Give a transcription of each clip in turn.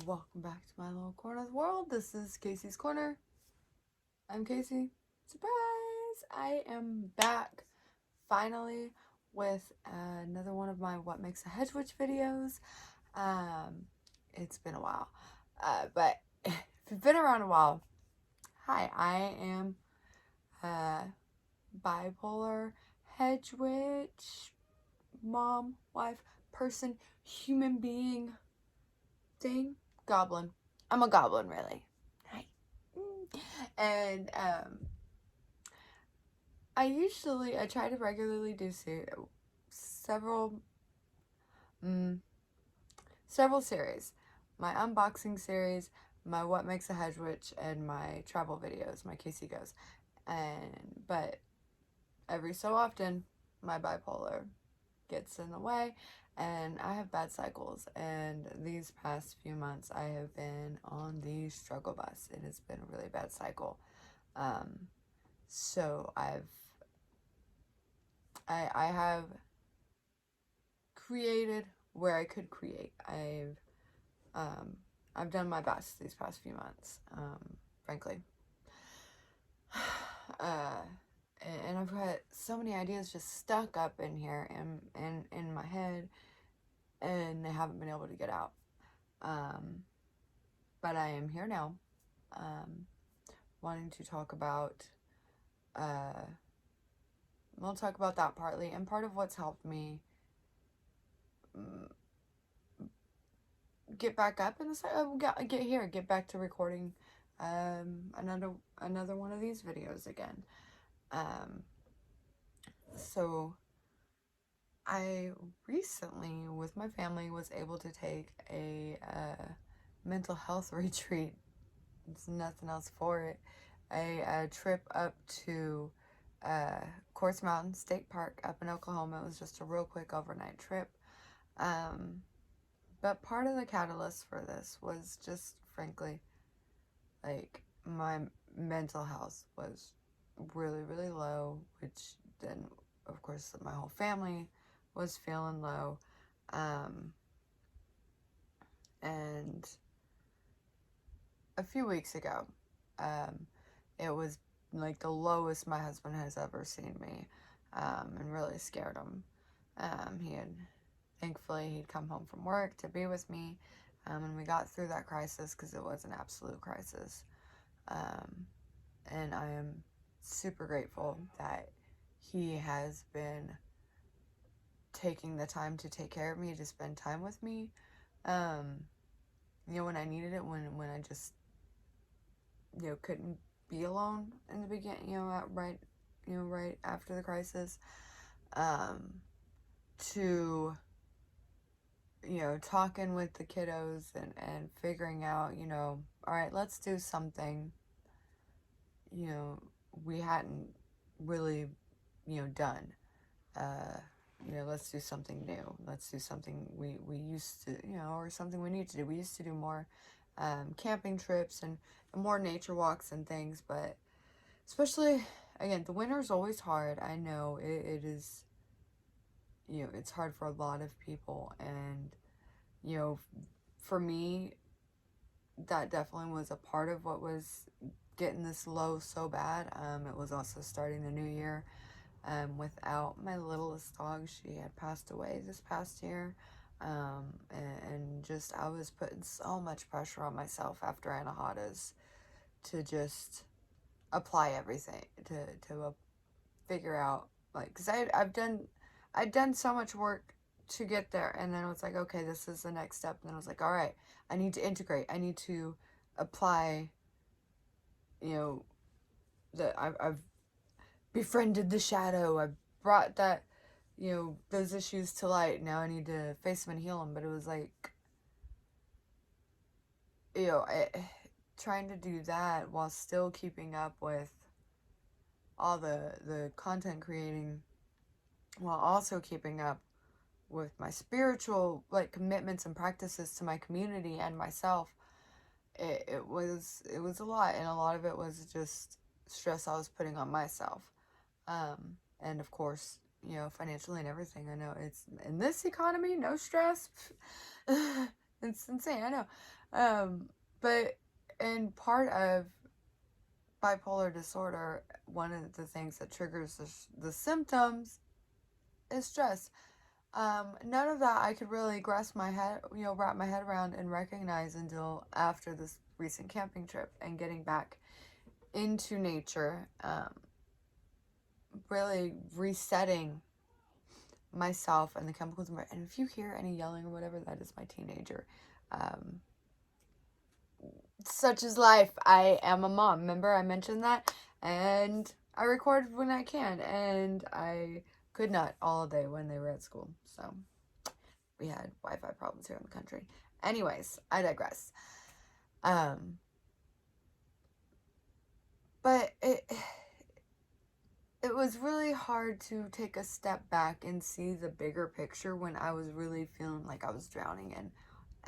Welcome back to my little corner of the world. This is Casey's Corner. I'm Casey. Surprise! I am back finally with another one of my What Makes a Hedgewitch videos. It's been a while, but if you've been around a while, hi, I am bipolar hedgewitch, mom, wife, person, human being, thing, goblin. I'm a goblin, really. Hi. And I try to regularly do several series. My unboxing series, my What Makes a Hedgewitch, and my travel videos, my Casey Goes. But every so often, my bipolar gets in the way, and I have bad cycles, and these past few months I have been on the struggle bus. It has been a really bad cycle. So I have created where I could create. I've done my best these past few months, frankly. And I've got so many ideas just stuck up in here in my head, and they haven't been able to get out. But I am here now, wanting to talk about, we'll talk about that partly, and part of what's helped me get back up and get back to recording another one of these videos again. So I recently, with my family, was able to take a mental health retreat. There's nothing else for it. A trip up to Quartz Mountain State Park up in Oklahoma. It was just a real quick overnight trip. But part of the catalyst for this was just, frankly, like, my mental health was really, really low, which then, of course, my whole family was feeling low. And a few weeks ago, it was like the lowest my husband has ever seen me, and really scared him. Thankfully, he'd come home from work to be with me, and we got through that crisis, because it was an absolute crisis. And I am super grateful that he has been taking the time to take care of me, to spend time with me, when I needed it, when I just, couldn't be alone in the beginning, right after the crisis, to, talking with the kiddos and figuring out, all right, let's do something, we hadn't really, done. Let's do something new. Let's do something we used to, or something we need to do. We used to do more camping trips and more nature walks and things, but especially, again, the winter is always hard. I know it is, it's hard for a lot of people, and, for me, that definitely was a part of what was getting this low so bad. It was also starting the new year without my littlest dog. She had passed away this past year, and just, I was putting so much pressure on myself after Anahadas to just apply everything, to figure out, like, because I'd done so much work to get there, and then it was like, okay, this is the next step, and then I was like, all right, I need to integrate, I need to apply, I've befriended the shadow, I brought that, those issues to light, now I need to face them and heal them. But it was like, trying to do that while still keeping up with all the content creating, while also keeping up with my spiritual, like, commitments and practices to my community and myself. It was a lot, and a lot of it was just stress I was putting on myself. And of course, financially and everything. I know it's, in this economy, no stress. It's insane, I know. But in part of bipolar disorder, one of the things that triggers the symptoms is stress. None of that I could really wrap my head around and recognize until after this recent camping trip and getting back into nature, really resetting myself and the chemicals in my. And if you hear any yelling or whatever, that is my teenager. Um, Such is life. I am a mom. Remember, I mentioned that? And I record when I can, and I could not all day when they were at school. So we had Wi-Fi problems here in the country. Anyways, I digress. Um, but it was really hard to take a step back and see the bigger picture when I was really feeling like I was drowning in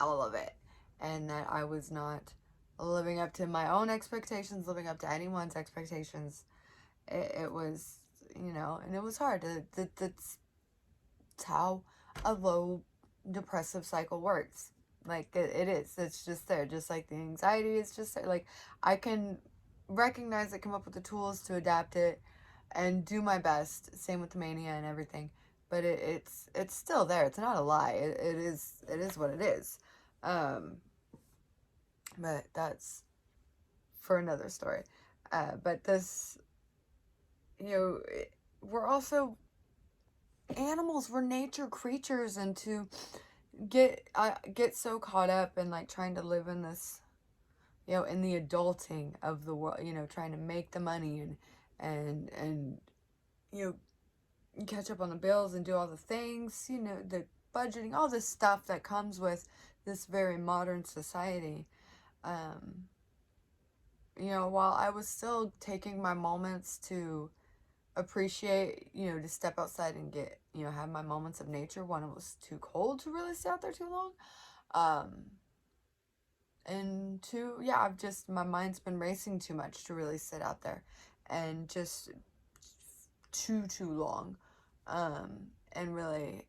all of it, and that I was not living up to my own expectations, living up to anyone's expectations. It was, and it was hard. That's how a low depressive cycle works. Like, it is. It's just there. Just like the anxiety is just there. Like, I can recognize it, come up with the tools to adapt it, and do my best. Same with the mania and everything. But it's still there. It's not a lie. It is what it is. Um, but that's for another story. But this, we're also animals. We're nature creatures, and to get so caught up in like trying to live in this, in the adulting of the world, trying to make the money and catch up on the bills and do all the things, the budgeting, all this stuff that comes with this very modern society. Um, while I was still taking my moments to appreciate, to step outside and get, have my moments of nature when it was too cold to really stay out there too long. Um, and two, yeah, my mind's been racing too much to really sit out there and just too long. And really,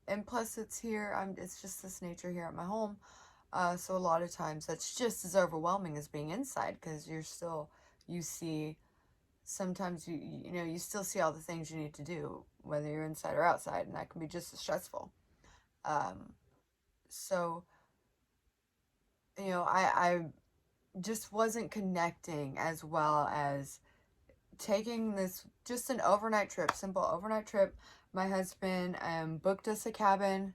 and plus it's here, it's just this nature here at my home. So a lot of times that's just as overwhelming as being inside, because you see, sometimes you still see all the things you need to do, whether you're inside or outside, and that can be just as stressful. Um, so, I just wasn't connecting as well as taking this, just an overnight trip, simple overnight trip. My husband booked us a cabin.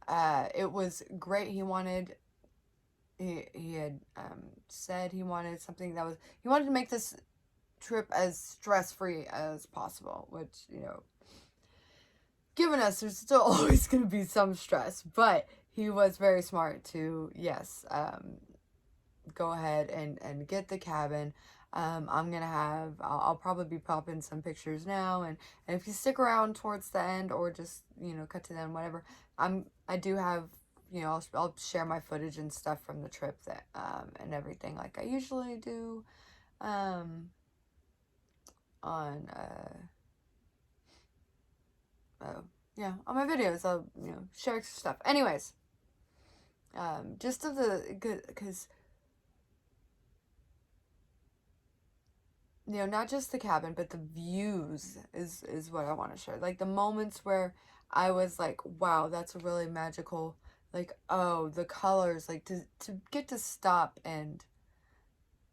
It was great. He had said he wanted something he wanted to make this trip as stress-free as possible, which, given us, there's still always going to be some stress, but he was very smart to, yes, go ahead and get the cabin. I'll probably be popping some pictures now, and if you stick around towards the end, or just, cut to the end, whatever, I do have, I'll share my footage and stuff from the trip, that, and everything, like I usually do, on, yeah, on my videos. I'll, share extra stuff. Anyways, just of because, not just the cabin, but the views is what I want to share. Like the moments where I was like, wow, that's a really magical, like, oh, the colors, like to get to stop and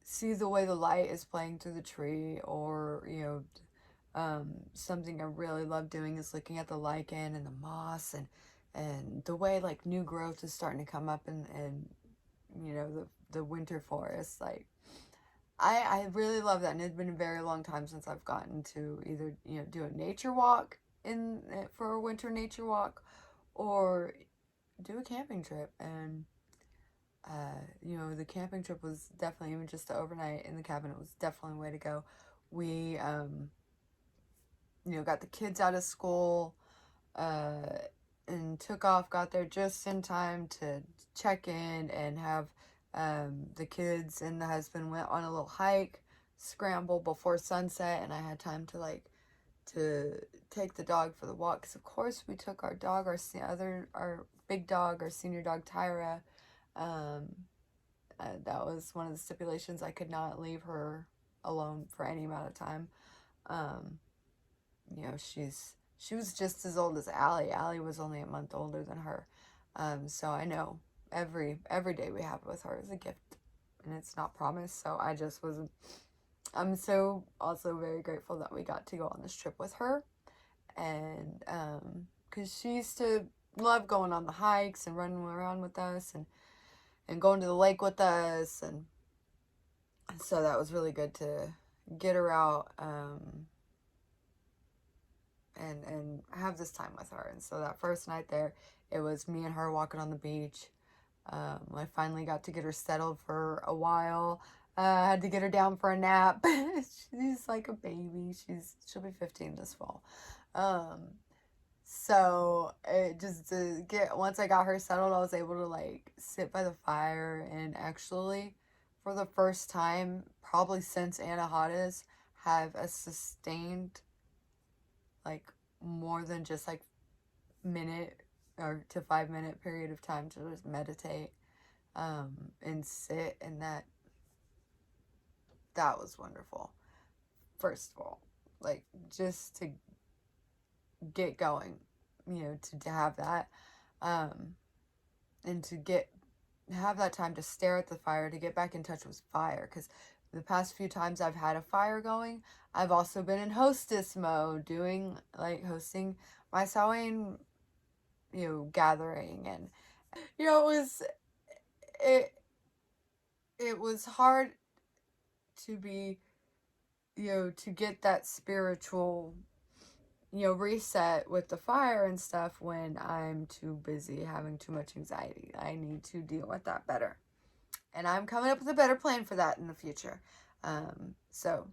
see the way the light is playing through the tree, or, something I really love doing is looking at the lichen and the moss, and the way like new growth is starting to come up, and the winter forest. Like, I really love that, and it's been a very long time since I've gotten to either, do a nature walk for a winter nature walk, or do a camping trip. And the camping trip was definitely, even just the overnight in the cabin, it was definitely a way to go. We got the kids out of school, uh, and took off, got there just in time to check in and have, the kids and the husband went on a little hike, scramble before sunset, and I had time to, like, to take the dog for the walk. Because of course we took our dog, our big dog, our senior dog Tyra. Um, that was one of the stipulations. I could not leave her alone for any amount of time. Um, she was just as old as Allie. Allie was only a month older than her. So I know every day we have with her is a gift, and it's not promised. So I just wasn't. I'm so also very grateful that we got to go on this trip with her, and because she used to love going on the hikes and running around with us, and going to the lake with us, and so that was really good to get her out. And have this time with her. And so that first night there, it was me and her walking on the beach. I finally got to get her settled for a while. I had to get her down for a nap. She's like a baby. She'll be 15 this fall. So it just to get once I got her settled, I was able to like sit by the fire and actually, for the first time probably since Anahadas, have a sustained like more than just like minute or to 5 minute period of time to just meditate and sit, and that was wonderful. First of all, like just to get going, to have that and to have that time to stare at the fire, to get back in touch with fire, because the past few times I've had a fire going, I've also been in hostess mode, doing like hosting my Samhain, gathering, and it it was hard to be, to get that spiritual, reset with the fire and stuff when I'm too busy having too much anxiety. I need to deal with that better. And I'm coming up with a better plan for that in the future. So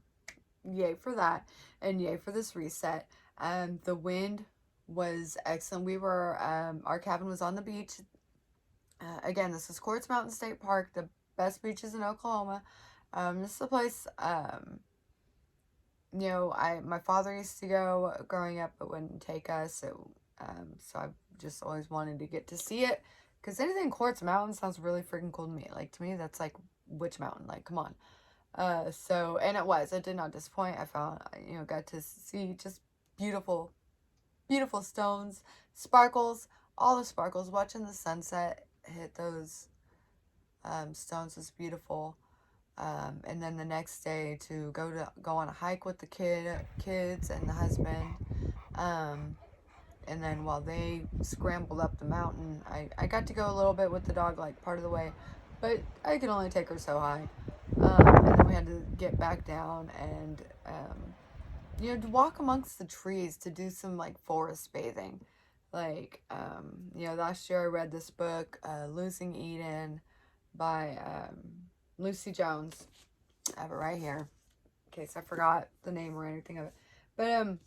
yay for that, and yay for this reset. The wind was excellent. Our cabin was on the beach. Again, this is Quartz Mountain State Park, the best beaches in Oklahoma. This is a place, my father used to go growing up, but wouldn't take us. So I've just always wanted to get to see it. Because anything Quartz Mountain sounds really freaking cool to me. Like, to me, that's like, which mountain? Like, come on. It did not disappoint. I found, got to see just beautiful, beautiful stones, sparkles, all the sparkles. Watching the sunset hit those stones was beautiful. And then the next day to go on a hike with the kids and the husband. And then while they scrambled up the mountain, I got to go a little bit with the dog, like part of the way, but I could only take her so high. And then we had to get back down and, to walk amongst the trees, to do some like forest bathing. Like, last year I read this book, Losing Eden by Lucy Jones. I have it right here in case I forgot the name or anything of it. But,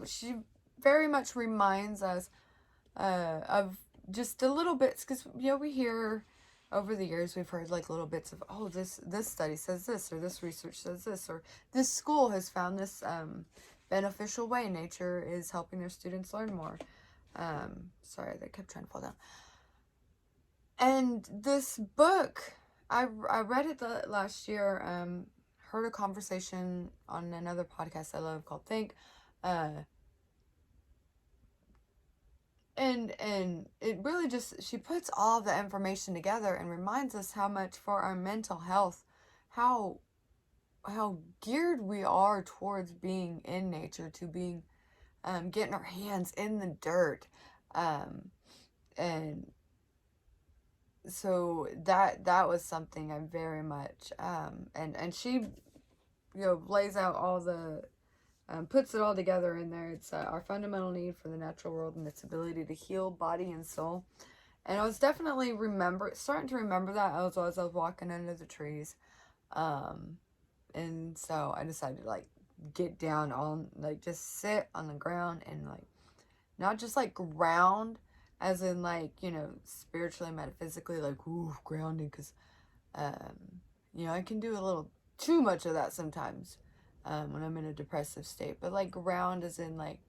she very much reminds us of just a little bits, because we hear over the years, we've heard like little bits of, oh, this study says this, or this research says this, or this school has found this beneficial way nature is helping their students learn more. Sorry, they kept trying to fall down. And this book, I read it last year, heard a conversation on another podcast I love called Think, and it really just, she puts all the information together and reminds us how much for our mental health, how geared we are towards being in nature, to being, getting our hands in the dirt, and so that was something I very much, and she, lays out all the, puts it all together in there. It's our fundamental need for the natural world and its ability to heal body and soul. And I was definitely starting to remember that as I was walking under the trees. And so I decided to like get down on, like, just sit on the ground and like, not just like ground as in like, spiritually, metaphysically, like, ooh, grounding, because, I can do a little too much of that sometimes. when I'm in a depressive state. But like ground is in like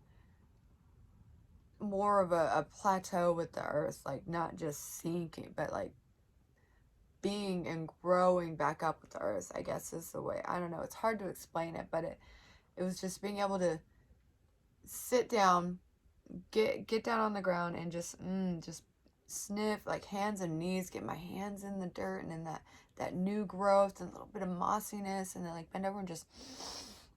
more of a plateau with the earth, like not just sinking, but like being and growing back up with the earth, I guess is the way. I don't know. It's hard to explain it, but it was just being able to sit down, get down on the ground and just sniff, like hands and knees, get my hands in the dirt and in that new growth and a little bit of mossiness, and then like bend over and just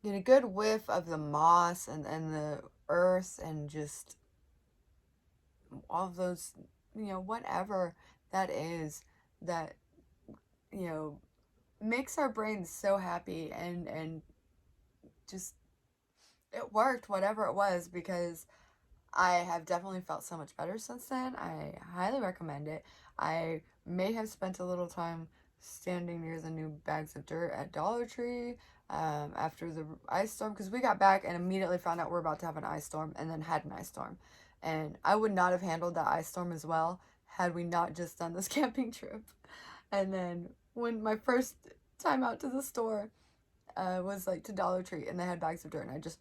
get a good whiff of the moss and the earth and just all of those, whatever that is that, makes our brains so happy, and just it worked, whatever it was, because I have definitely felt so much better since then. I highly recommend it. I may have spent a little time standing near the new bags of dirt at Dollar Tree after the ice storm, because we got back and immediately found out we're about to have an ice storm, and then had an ice storm. And I would not have handled that ice storm as well had we not just done this camping trip. And then when my first time out to the store was like to Dollar Tree, and they had bags of dirt, and I just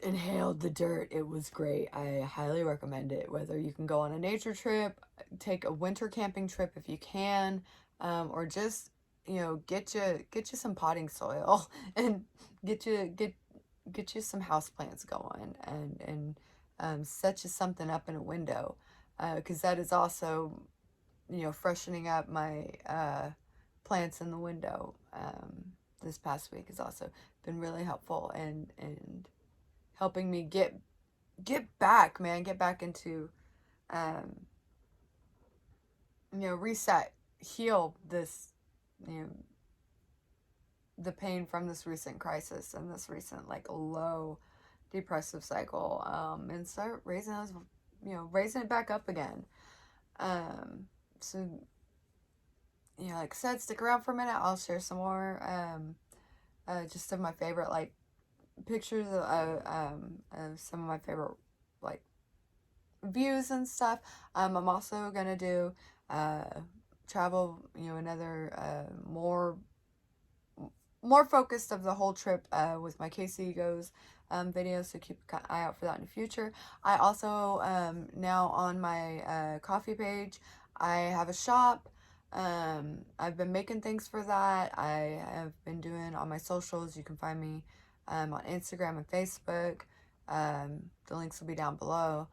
inhaled the dirt. It was great. I highly recommend it. Whether you can go on a nature trip, take a winter camping trip if you can, or just get you some potting soil and get you some house plants going, and set you something up in a window, because that is also freshening up my plants in the window. This past week has also been really helpful, and helping me get back, man, get back into, reset, heal this, the pain from this recent crisis and this recent like low depressive cycle, and start raising those, raising it back up again. So, like I said, stick around for a minute. I'll share some more, just of my favorite like pictures of some of my favorite like views and stuff. I'm also gonna do travel, another more focused of the whole trip with my Casey Goes video, so keep an eye out for that in the future. I also now on my coffee page, I have a shop. I've been making things for that. I have been doing on my socials. You can find me on Instagram and Facebook. The links will be down below.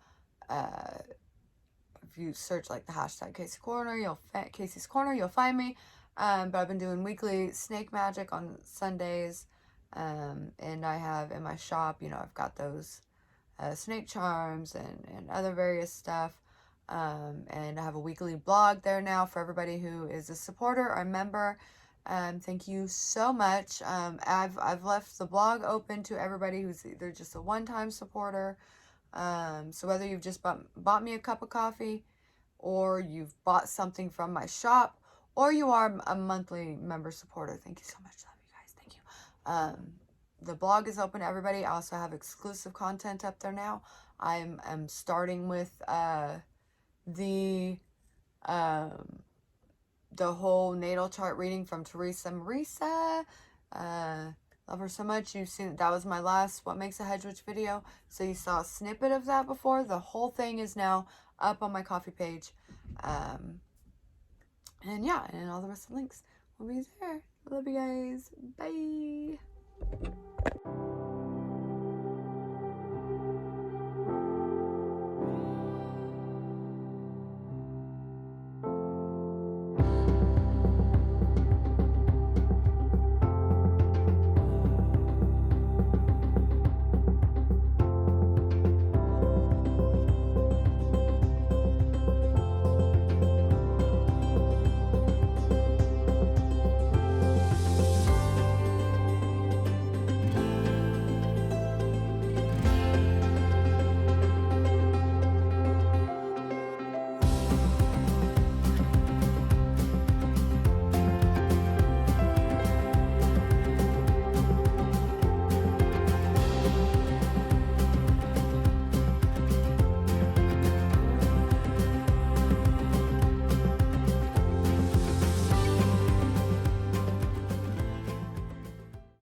If you search like the hashtag Casey Corner, Casey's Corner, you'll find me. But I've been doing weekly snake magic on Sundays. And I have in my shop, I've got those snake charms and other various stuff. And I have a weekly blog there now for everybody who is a supporter or a member. Thank you so much. I've left the blog open to everybody who's either just a one-time supporter. So whether you've just bought me a cup of coffee, or you've bought something from my shop, or you are a monthly member supporter, thank you so much. Love you guys. Thank you. The blog is open to everybody. I also have exclusive content up there now. I'm starting with the whole natal chart reading from Teresa Marisa. Love her so much. You've seen that was my last What Makes a Hedgewitch video, so you saw a snippet of that before. The whole thing is now up on my coffee page. And yeah, and all the rest of the links will be there. Love you guys. Bye.